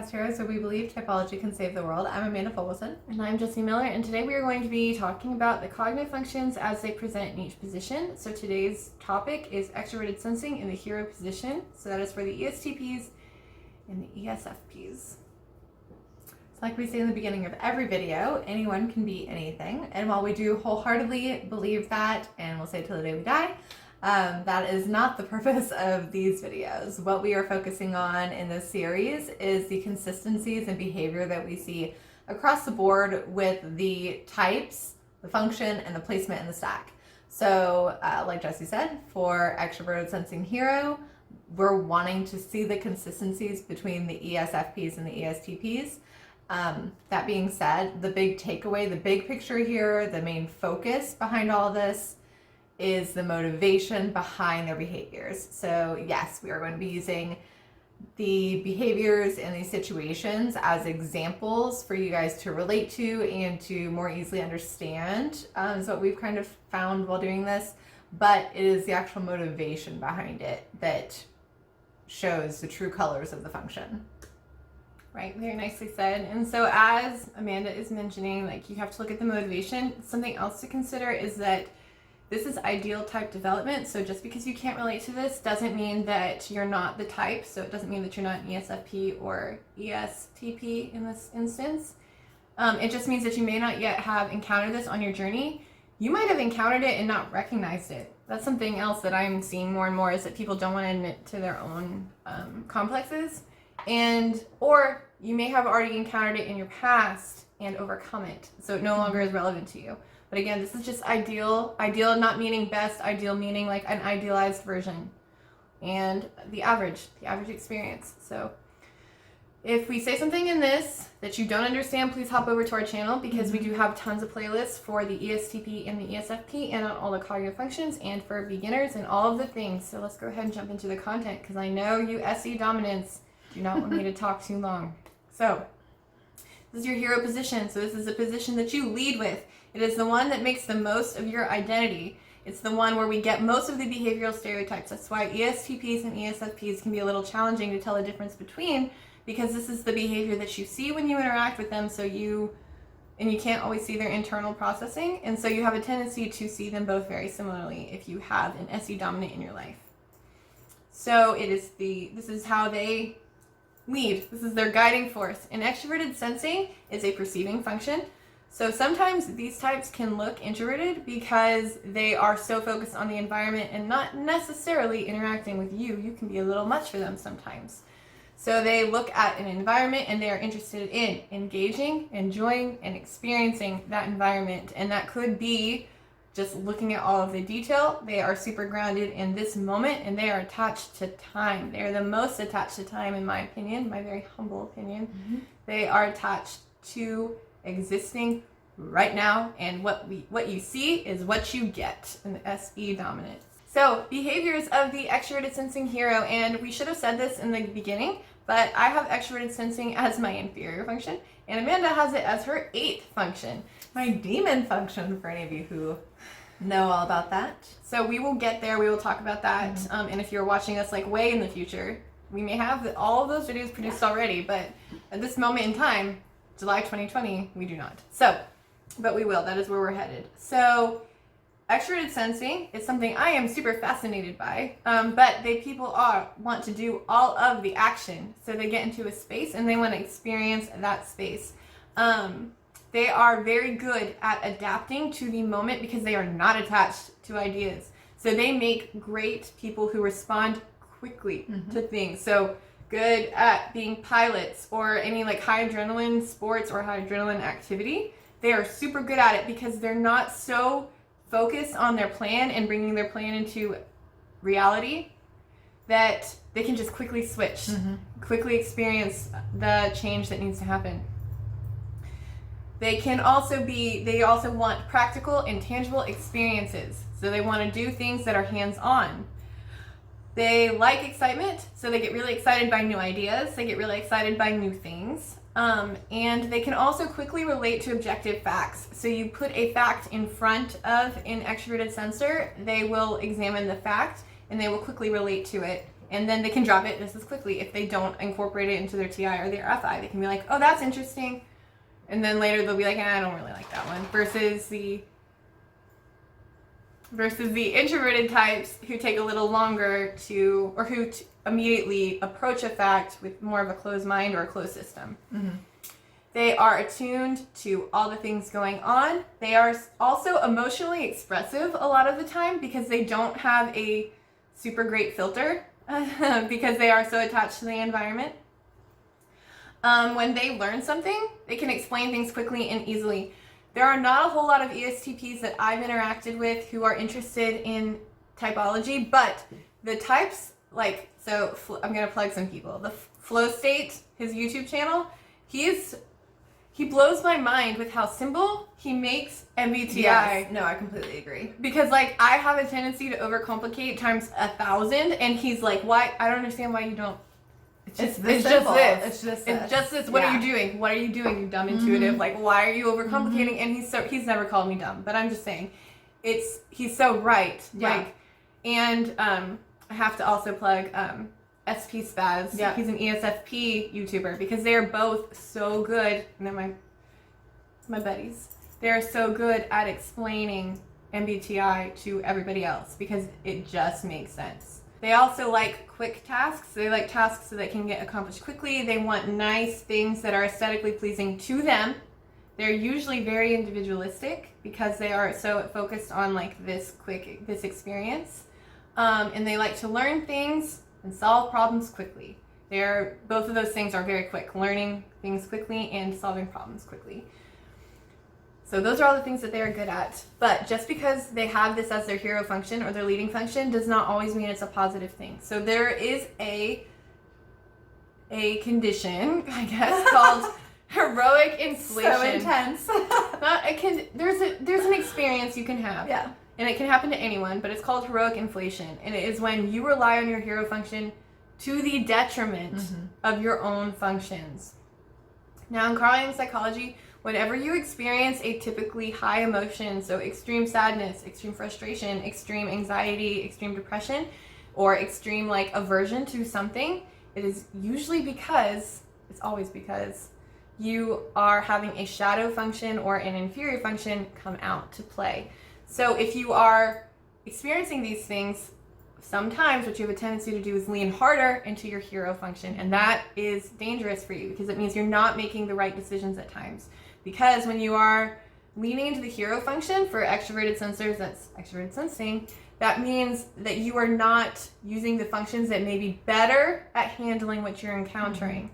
podcast heroes, where we believe typology can save the world. I'm Amanda Fulwilson. And I'm Jessie Miller, and today we are going to be talking about the cognitive functions as they present in each position. So today's topic is extroverted sensing in the hero position. So that is for the ESTPs and the ESFPs. Like we say in the beginning of every video, anyone can be anything. And while we do wholeheartedly believe that, and we'll say till the day we die, that is not the purpose of these videos. What we are focusing on in this series is the consistencies and behavior that we see across the board with the types, the function, and the placement in the stack. So like Jessie said, for extroverted sensing hero, we're wanting to see the consistencies between the ESFPs and the ESTPs. That being said, the big takeaway, the big picture here, the main focus behind all this is the motivation behind their behaviors. So yes, we are going to be using the behaviors in these situations as examples for you guys to relate to and to more easily understand. Is what we've kind of found while doing this, but it is the actual motivation behind it that shows the true colors of the function. Right, very nicely said. And so as Amanda is mentioning, like, you have to look at the motivation. Something else to consider is that this is ideal type development. So just because you can't relate to this doesn't mean that you're not the type. So it doesn't mean that you're not an ESFP or ESTP in this instance. It just means that you may not yet have encountered this on your journey. You might have encountered it and not recognized it. That's something else that I'm seeing more and more, is that people don't want to admit to their own complexes. Or you may have already encountered it in your past and overcome it, so it no longer is relevant to you. But again, this is just ideal not meaning best, ideal meaning like an idealized version, and the average experience. So if we say something in this that you don't understand, please hop over to our channel, because we do have tons of playlists for the ESTP and the ESFP, and on all the cognitive functions, and for beginners, and all of the things. So let's go ahead and jump into the content, because I know you SE dominants do not want me to talk too long. So this is your hero position. So this is a position that you lead with. It is the one that makes the most of your identity. It's the one where we get most of the behavioral stereotypes. That's why ESTPs and ESFPs can be a little challenging to tell the difference between, because this is the behavior that you see when you interact with them. And you can't always see their internal processing. And so you have a tendency to see them both very similarly if you have an SE dominant in your life. So this is how they lead. This is their guiding force. And extroverted sensing is a perceiving function. So sometimes these types can look introverted because they are so focused on the environment and not necessarily interacting with you. You can be a little much for them sometimes. So they look at an environment and they are interested in engaging, enjoying, and experiencing that environment. And that could be just looking at all of the detail. They are super grounded in this moment, and they are attached to time. They are the most attached to time, in my opinion, my very humble opinion. They are attached to existing right now, and what you see is what you get in the SE dominant. So behaviors of the extroverted sensing hero, and we should have said this in the beginning, but I have extroverted sensing as my inferior function, and Amanda has it as her 8th function. My demon function, for any of you who know all about that. So we will get there. We will talk about that. And if you're watching us like way in the future, we may have all of those videos produced already, but at this moment in time, July 2020, we do not. So, but we will. That is where we're headed. So extroverted sensing is something I am super fascinated by, but people want to do all of the action. So they get into a space and they want to experience that space. They are very good at adapting to the moment because they are not attached to ideas. So they make great people who respond quickly to things. So good at being pilots or any like high adrenaline sports or high adrenaline activity. They are super good at it because they're not so focused on their plan and bringing their plan into reality that they can just quickly switch, quickly experience the change that needs to happen. They also want practical and tangible experiences. So they want to do things that are hands-on. They like excitement, so they get really excited by new ideas. They get really excited by new things. And they can also quickly relate to objective facts. So you put a fact in front of an extroverted sensor, they will examine the fact and they will quickly relate to it And then they can drop it just as quickly if they don't incorporate it into their TI or their FI. They can be like, oh, that's interesting. And then later they'll be like, I don't really like that one. Versus the introverted types who take a little longer to, or who immediately approach a fact with more of a closed mind or a closed system. Mm-hmm. They are attuned to all the things going on. They are also emotionally expressive a lot of the time because they don't have a super great filter because they are so attached to the environment. When they learn something, they can explain things quickly and easily. There are not a whole lot of ESTPs that I've interacted with who are interested in typology, but the types, like, so I'm going to plug some people. The Flow State, his YouTube channel, he blows my mind with how simple he makes MBTI. Yes. No, I completely agree. Because, like, I have a tendency to overcomplicate times 1,000, and he's like, why? I don't understand why you don't. It's just this. It's just this. What are you doing? What are you doing, you dumb intuitive? Mm-hmm. Like, why are you overcomplicating? Mm-hmm. And he's never called me dumb, but I'm just saying, he's so right. Yeah. Like, and I have to also plug SP Spaz. Yeah. He's an ESFP YouTuber because they're both so good. And they're my buddies. They're so good at explaining MBTI to everybody else because it just makes sense. They also like quick tasks. They like tasks that can get accomplished quickly. They want nice things that are aesthetically pleasing to them. They're usually very individualistic because they are so focused on like this experience. And they like to learn things and solve problems quickly. Both of those things are very quick, learning things quickly and solving problems quickly. So those are all the things that they are good at. But just because they have this as their hero function or their leading function does not always mean it's a positive thing. So there is a condition, I guess, called heroic inflation. So intense. There's an experience you can have. Yeah. And it can happen to anyone, but it's called heroic inflation. And it is when you rely on your hero function to the detriment of your own functions. Now, in Carl psychology, whenever you experience a typically high emotion, so extreme sadness, extreme frustration, extreme anxiety, extreme depression, or extreme like aversion to something, it is usually it's always because you are having a shadow function or an inferior function come out to play. So if you are experiencing these things, sometimes what you have a tendency to do is lean harder into your hero function, and that is dangerous for you because it means you're not making the right decisions at times. Because when you are leaning into the hero function for extroverted sensors, that's extroverted sensing, that means that you are not using the functions that may be better at handling what you're encountering.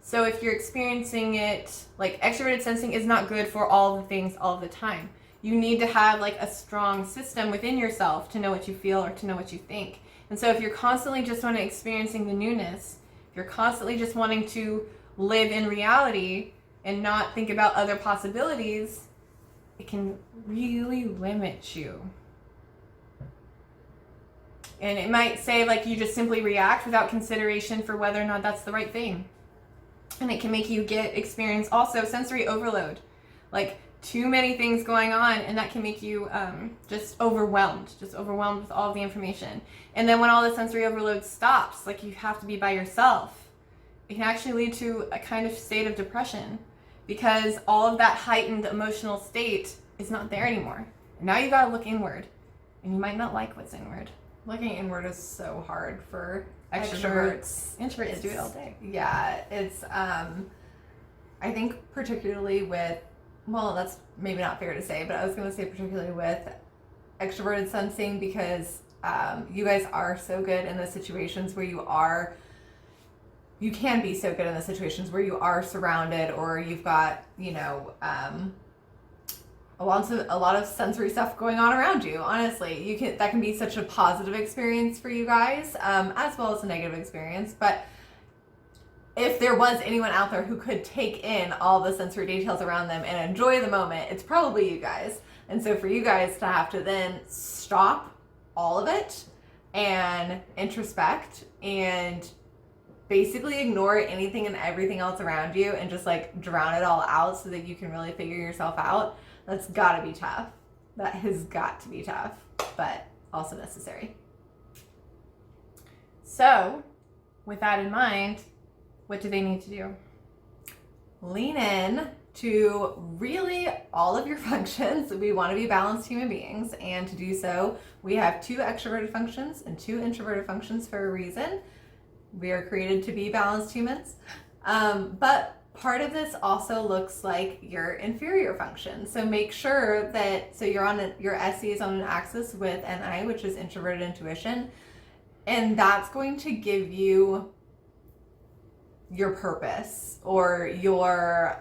So if you're experiencing it, like extroverted sensing is not good for all the things all the time. You need to have like a strong system within yourself to know what you feel or to know what you think. And so if you're constantly just experiencing the newness, if you're constantly just wanting to live in reality and not think about other possibilities, it can really limit you. And it might say like you just simply react without consideration for whether or not that's the right thing. And it can make you experience also sensory overload. Like too many things going on, and that can make you just overwhelmed with all the information. And then when all the sensory overload stops, like you have to be by yourself, it can actually lead to a kind of state of depression because all of that heightened emotional state is not there anymore. And now you gotta look inward, and you might not like what's inward. Looking inward is so hard for extroverts. Introverts do it all day. Yeah, it's I think particularly with, well, that's maybe not fair to say, but I was going to say particularly with extroverted sensing because you guys are so good in the situations where you can be so good in the situations where you are surrounded or you've got, a lot of sensory stuff going on around you. Honestly, that can be such a positive experience for you guys, as well as a negative experience. But if there was anyone out there who could take in all the sensory details around them and enjoy the moment, it's probably you guys. And so for you guys to have to then stop all of it and introspect and basically ignore anything and everything else around you and just like drown it all out so that you can really figure yourself out, that's gotta be tough. That has got to be tough, but also necessary. So, with that in mind, what do they need to do? Lean in to really all of your functions. We want to be balanced human beings, and to do so, we have 2 extroverted functions and 2 introverted functions for a reason. We are created to be balanced humans. But part of this also looks like your inferior function. So make sure that, so you're on your SE is on an axis with NI, which is introverted intuition, and that's going to give you your purpose or your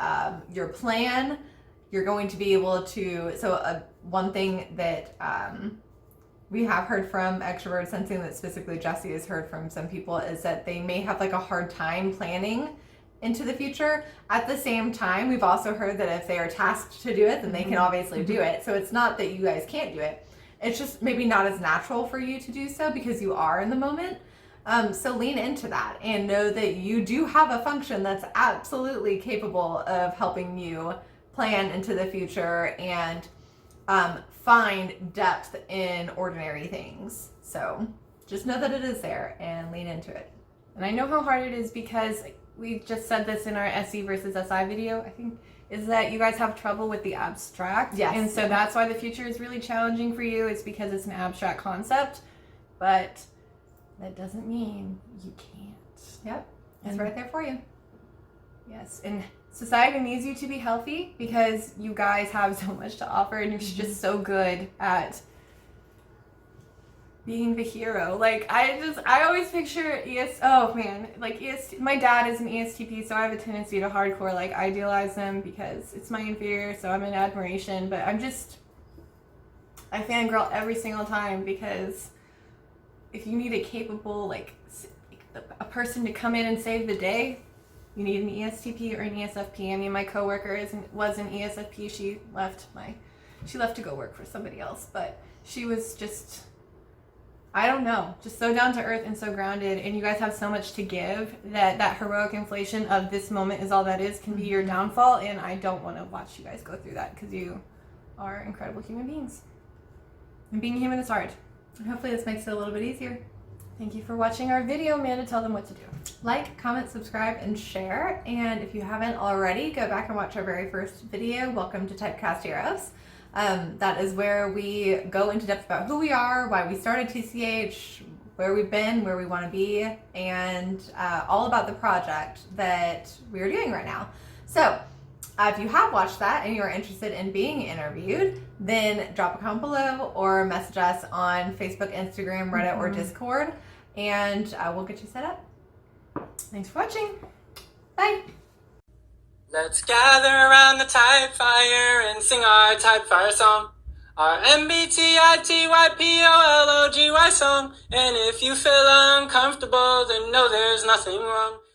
plan. You're going to be able to, one thing that we have heard from Extroverted Sensing, that specifically Jessie has heard from some people, is that they may have like a hard time planning into the future. At the same time, we've also heard that if they are tasked to do it, then they can obviously do it. So it's not that you guys can't do it. It's just maybe not as natural for you to do so because you are in the moment. So lean into that and know that you do have a function that's absolutely capable of helping you plan into the future and find depth in ordinary things. So just know that it is there and lean into it. And I know how hard it is because we just said this in our SE versus SI video, I think, is that you guys have trouble with the abstract. Yes. And so that's why the future is really challenging for you. It's because it's an abstract concept, but that doesn't mean you can't. Yep. It's right there for you. Yes. And society needs you to be healthy because you guys have so much to offer and you're just so good at being the hero. Like I always picture my dad is an ESTP, so I have a tendency to hardcore like idealize them because it's my inferior, so I'm in admiration, but I fangirl every single time because if you need a capable, a person to come in and save the day, you need an ESTP or an ESFP. I mean, my coworker was an ESFP. She left to go work for somebody else, but she was just, I don't know, just so down to earth and so grounded. And you guys have so much to give that heroic inflation of this moment is all that is can be your downfall. And I don't want to watch you guys go through that because you are incredible human beings. And being human is hard. Hopefully this makes it a little bit easier. Thank you for watching our video. Amanda, tell them what to do. Like, comment, subscribe, and share. And if you haven't already, go back and watch our very first video, Welcome to Typecast Heroes. That is where we go into depth about who we are, why we started TCH, where we've been, where we want to be, and all about the project that we are doing right now. So if you have watched that and you're interested in being interviewed, then drop a comment below or message us on Facebook, Instagram, Reddit, or Discord, and we'll get you set up. Thanks for watching. Bye. Let's gather around the type fire and sing our type fire song. Our MBTITYPOLOGY song. And if you feel uncomfortable, then know there's nothing wrong.